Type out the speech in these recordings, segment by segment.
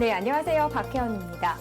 네, 안녕하세요. 박혜원입니다.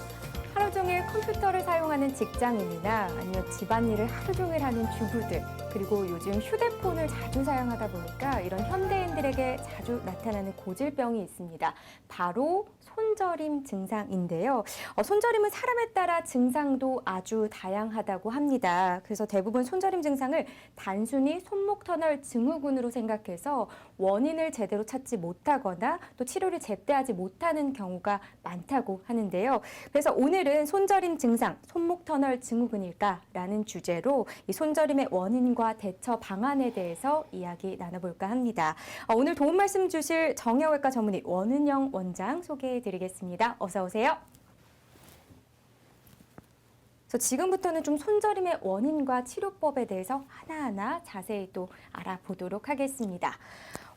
하루 종일 컴퓨터를 사용하는 직장인이나 아니면 집안일을 하루 종일 하는 주부들, 그리고 요즘 휴대폰을 자주 사용하다 보니까 이런 현대인들에게 자주 나타나는 고질병이 있습니다. 바로 손저림 증상인데요. 손저림은 사람에 따라 증상도 아주 다양하다고 합니다. 그래서 대부분 손저림 증상을 단순히 손목 터널 증후군으로 생각해서 원인을 제대로 찾지 못하거나 또 치료를 제때하지 못하는 경우가 많다고 하는데요. 그래서 오늘은 손저림 증상, 손목 터널 증후군일까라는 주제로 이 손저림의 원인과 대처 방안에 대해서 이야기 나눠볼까 합니다. 오늘 도움 말씀 주실 정형외과 전문의 원은영 원장 소개해드리겠습니다. 어서 오세요. 그래서 지금부터는 좀 손저림의 원인과 치료법에 대해서 하나하나 자세히 또 알아보도록 하겠습니다.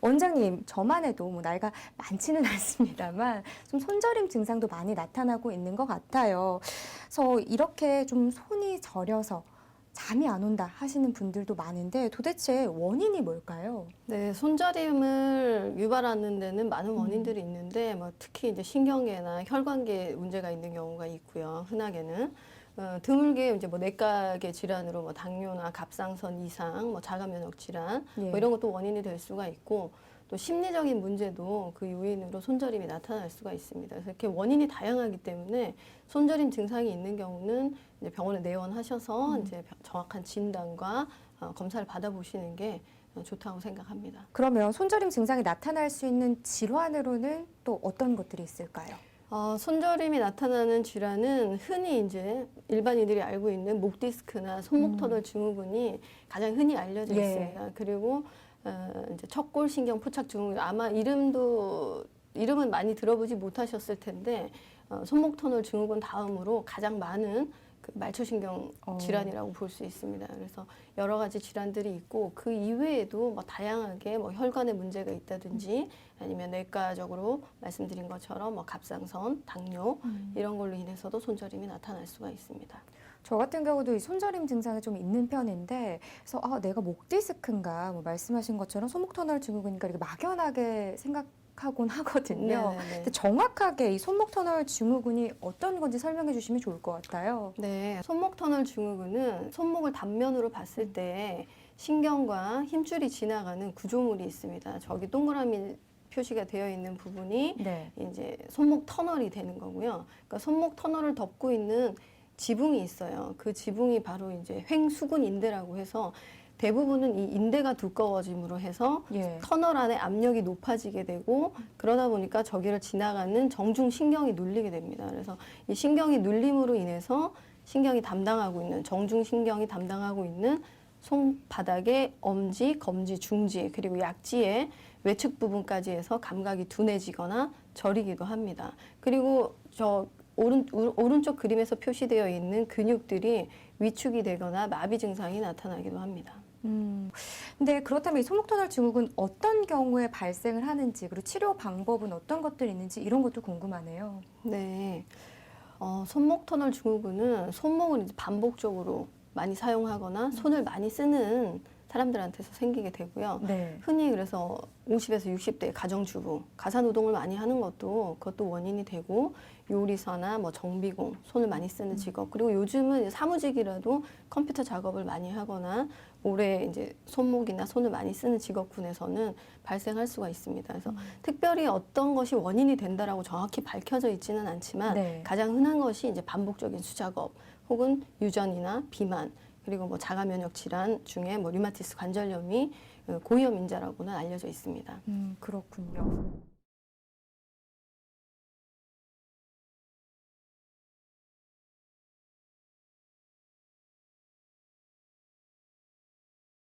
원장님, 저만 해도 뭐 나이가 많지는 않습니다만 좀 손저림 증상도 많이 나타나고 있는 것 같아요. 그래서 이렇게 좀 손이 저려서 잠이 안 온다 하시는 분들도 많은데 도대체 원인이 뭘까요? 네, 손저림을 유발하는 데는 많은 원인들이 있는데 특히 이제 신경계나 혈관계에 문제가 있는 경우가 있고요. 흔하게는 드물게 이제 내과계 질환으로 당뇨나 갑상선 이상, 자가 면역 질환 이런 것도 원인이 될 수가 있고 또 심리적인 문제도 그 요인으로 손저림이 나타날 수가 있습니다. 그래서 이렇게 원인이 다양하기 때문에 손저림 증상이 있는 경우는 이제 병원에 내원하셔서 이제 정확한 진단과 검사를 받아보시는 게 좋다고 생각합니다. 그러면 손저림 증상이 나타날 수 있는 질환으로는 또 어떤 것들이 있을까요? 손저림이 나타나는 질환은 흔히 이제 일반인들이 알고 있는 목 디스크나 손목 터널 증후군이 가장 흔히 알려져 있습니다. 그리고 이제 척골신경 포착 증후군, 아마 이름은 많이 들어보지 못하셨을 텐데 손목 터널 증후군 다음으로 가장 많은 그 말초신경 질환이라고 볼 수 있습니다. 그래서 여러 가지 질환들이 있고 그 이외에도 다양하게 혈관에 문제가 있다든지 아니면 내과적으로 말씀드린 것처럼 갑상선, 당뇨 이런 걸로 인해서도 손저림이 나타날 수가 있습니다. 저 같은 경우도 이 손저림 증상이 좀 있는 편인데, 그래서 내가 목 디스크인가 말씀하신 것처럼 손목 터널 증후군이니까 이렇게 막연하게 생각하곤 하거든요. 근데 정확하게 이 손목 터널 증후군이 어떤 건지 설명해 주시면 좋을 것 같아요. 네, 손목 터널 증후군은 손목을 단면으로 봤을 때 신경과 힘줄이 지나가는 구조물이 있습니다. 저기 동그라미 표시가 되어 있는 부분이 이제 손목 터널이 되는 거고요. 그러니까 손목 터널을 덮고 있는 지붕이 있어요. 그 지붕이 바로 이제 횡수근 인대라고 해서 대부분은 이 인대가 두꺼워짐으로 해서 터널 안에 압력이 높아지게 되고 그러다 보니까 저기를 지나가는 정중신경이 눌리게 됩니다. 그래서 이 신경이 눌림으로 인해서 신경이 담당하고 있는 정중신경이 담당하고 있는 손바닥의 엄지, 검지, 중지 그리고 약지의 외측 부분까지 해서 감각이 둔해지거나 저리기도 합니다. 그리고 오른쪽 그림에서 표시되어 있는 근육들이 위축이 되거나 마비 증상이 나타나기도 합니다. 근데 그렇다면 이 손목 터널 증후군 어떤 경우에 발생을 하는지 그리고 치료 방법은 어떤 것들이 있는지 이런 것도 궁금하네요. 네, 손목 터널 증후군은 손목을 이제 반복적으로 많이 사용하거나 손을 많이 쓰는 사람들한테서 생기게 되고요. 흔히 그래서 50에서 60대 가정주부, 가사노동을 많이 하는 그것도 원인이 되고 요리사나 정비공, 손을 많이 쓰는 직업, 그리고 요즘은 사무직이라도 컴퓨터 작업을 많이 하거나 오래 이제 손목이나 손을 많이 쓰는 직업군에서는 발생할 수가 있습니다. 그래서 특별히 어떤 것이 원인이 된다라고 정확히 밝혀져 있지는 않지만 가장 흔한 것이 이제 반복적인 수작업 혹은 유전이나 비만 그리고 자가 면역 질환 중에 류마티스 관절염이 고위험 인자라고는 알려져 있습니다. 그렇군요.